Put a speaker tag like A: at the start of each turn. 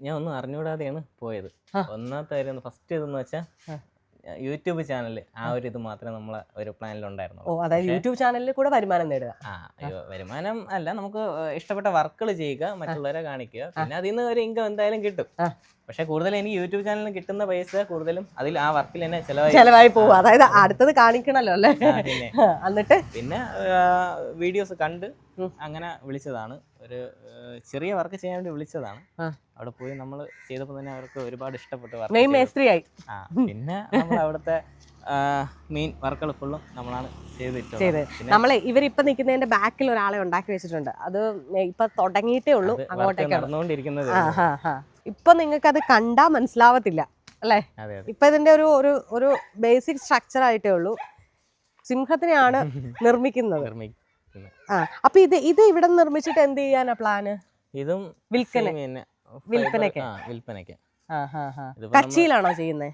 A: ഞാൻ ഒന്നും അറിഞ്ഞുകൂടാതെയാണ് പോയത്. ഒന്നാമത്തെ കാര്യം ഫസ്റ്റ് ഇതെന്ന് വെച്ചാൽ യൂട്യൂബ് ചാനൽ ആ ഒരു ഇത് മാത്രമേ നമ്മളെ ഒരു പ്ലാനിലുണ്ടായിരുന്നുള്ളൂ.
B: അതായത് യൂട്യൂബ് ചാനലിൽ കൂടെ വരുമാനം നേടുക.
A: വരുമാനം അല്ല, നമുക്ക് ഇഷ്ടപ്പെട്ട വർക്കുകൾ ചെയ്യുക, മറ്റുള്ളവരെ കാണിക്കുക, പിന്നെ അതിൽ നിന്ന് ഒരു ഇൻകം എന്തായാലും കിട്ടും. പക്ഷെ കൂടുതൽ എനിക്ക് യൂട്യൂബ് ചാനലിന് കിട്ടുന്ന പൈസ കൂടുതലും അതിൽ ആ വർക്കിൽ തന്നെ
B: ചെലവായി പോകും. അതായത് അടുത്തത് കാണിക്കണല്ലോ അല്ലേ. എന്നിട്ട്
A: പിന്നെ വീഡിയോസ് കണ്ട് അങ്ങനെ വിളിച്ചതാണ്. ഒരു ചെറിയ വർക്ക് ചെയ്യാൻ വേണ്ടി വിളിച്ചതാണ്. അവിടെ പോയി നമ്മൾ ചെയ്തപ്പോൾ തന്നെ അവർക്ക് ഒരുപാട് ഇഷ്ടപ്പെട്ടു.
B: മേസ്ത്രിയായി.
A: പിന്നെ നമ്മൾ അവിടുത്തെ മെയിൻ വർക്കുകൾ ഫുള്ളും നമ്മളാണ്
B: ചെയ്തത്. നമ്മളെ ഇവരിപ്പൊ നിൽക്കുന്നതിന്റെ ബാക്കിൽ ഒരാളെ ഉണ്ടാക്കി വെച്ചിട്ടുണ്ട്. അത് ഇപ്പൊ തുടങ്ങിയിട്ടേ ഉള്ളൂ, അങ്ങോട്ടേക്ക്
A: നടന്നുകൊണ്ടിരിക്കുന്നത്.
B: ഇപ്പൊ നിങ്ങൾക്ക് അത് കണ്ടാ മനസ്സിലാവത്തില്ല അല്ലേ. ഇപ്പൊ ഇതിന്റെ ഒരു ബേസിക് സ്ട്രക്ചർ ആയിട്ടേ ഉള്ളൂ. സിംഹത്തിനെയാണ് നിർമ്മിക്കുന്നത്. അപ്പൊ ഇത് ഇവിടെ നിർമ്മിച്ചിട്ട് എന്ത് ചെയ്യാനാ പ്ലാന്?
A: ഇതും
B: വിൽപ്പനയ്ക്ക്. കച്ചിയിലാണോ ചെയ്യുന്നത്?